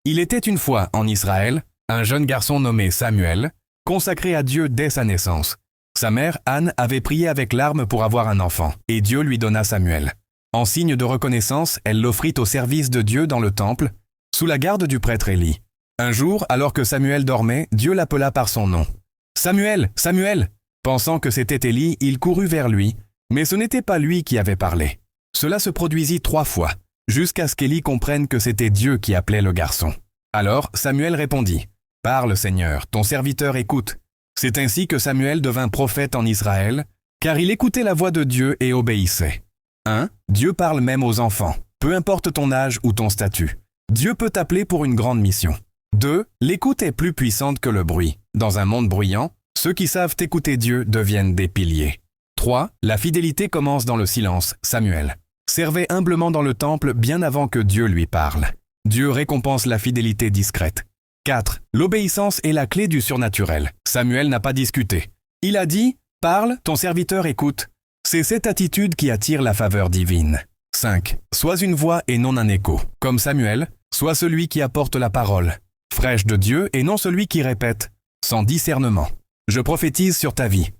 Il était une fois, en Israël, un jeune garçon nommé Samuel, consacré à Dieu dès sa naissance. Sa mère, Anne, avait prié avec larmes pour avoir un enfant, et Dieu lui donna Samuel. En signe de reconnaissance, elle l'offrit au service de Dieu dans le temple, sous la garde du prêtre Élie. Un jour, alors que Samuel dormait, Dieu l'appela par son nom. « Samuel, Samuel !» Pensant que c'était Élie, il courut vers lui, mais ce n'était pas lui qui avait parlé. Cela se produisit 3 fois, jusqu'à ce qu'Élie comprenne que c'était Dieu qui appelait le garçon. Alors Samuel répondit, « Parle, Seigneur, ton serviteur écoute. » C'est ainsi que Samuel devint prophète en Israël, car il écoutait la voix de Dieu et obéissait. 1. Dieu parle même aux enfants, peu importe ton âge ou ton statut. Dieu peut t'appeler pour une grande mission. 2. L'écoute est plus puissante que le bruit. Dans un monde bruyant, ceux qui savent écouter Dieu deviennent des piliers. 3. La fidélité commence dans le silence. Samuel servait humblement dans le temple bien avant que Dieu lui parle. Dieu récompense la fidélité discrète. 4. L'obéissance est la clé du surnaturel. Samuel n'a pas discuté. Il a dit « Parle, ton serviteur écoute ». C'est cette attitude qui attire la faveur divine. 5. Sois une voix et non un écho. Comme Samuel, sois celui qui apporte la parole, fraîche de Dieu et non celui qui répète, sans discernement. Je prophétise sur ta vie.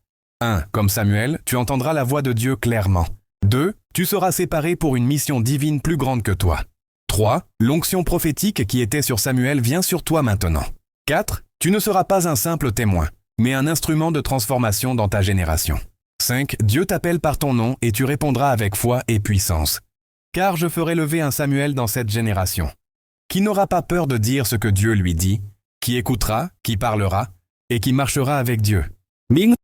1. Comme Samuel, tu entendras la voix de Dieu clairement. 2. Tu seras séparé pour une mission divine plus grande que toi. 3. L'onction prophétique qui était sur Samuel vient sur toi maintenant. 4. Tu ne seras pas un simple témoin, mais un instrument de transformation dans ta génération. 5. Dieu t'appelle par ton nom et tu répondras avec foi et puissance. Car je ferai lever un Samuel dans cette génération, qui n'aura pas peur de dire ce que Dieu lui dit, qui écoutera, qui parlera, et qui marchera avec Dieu. Ming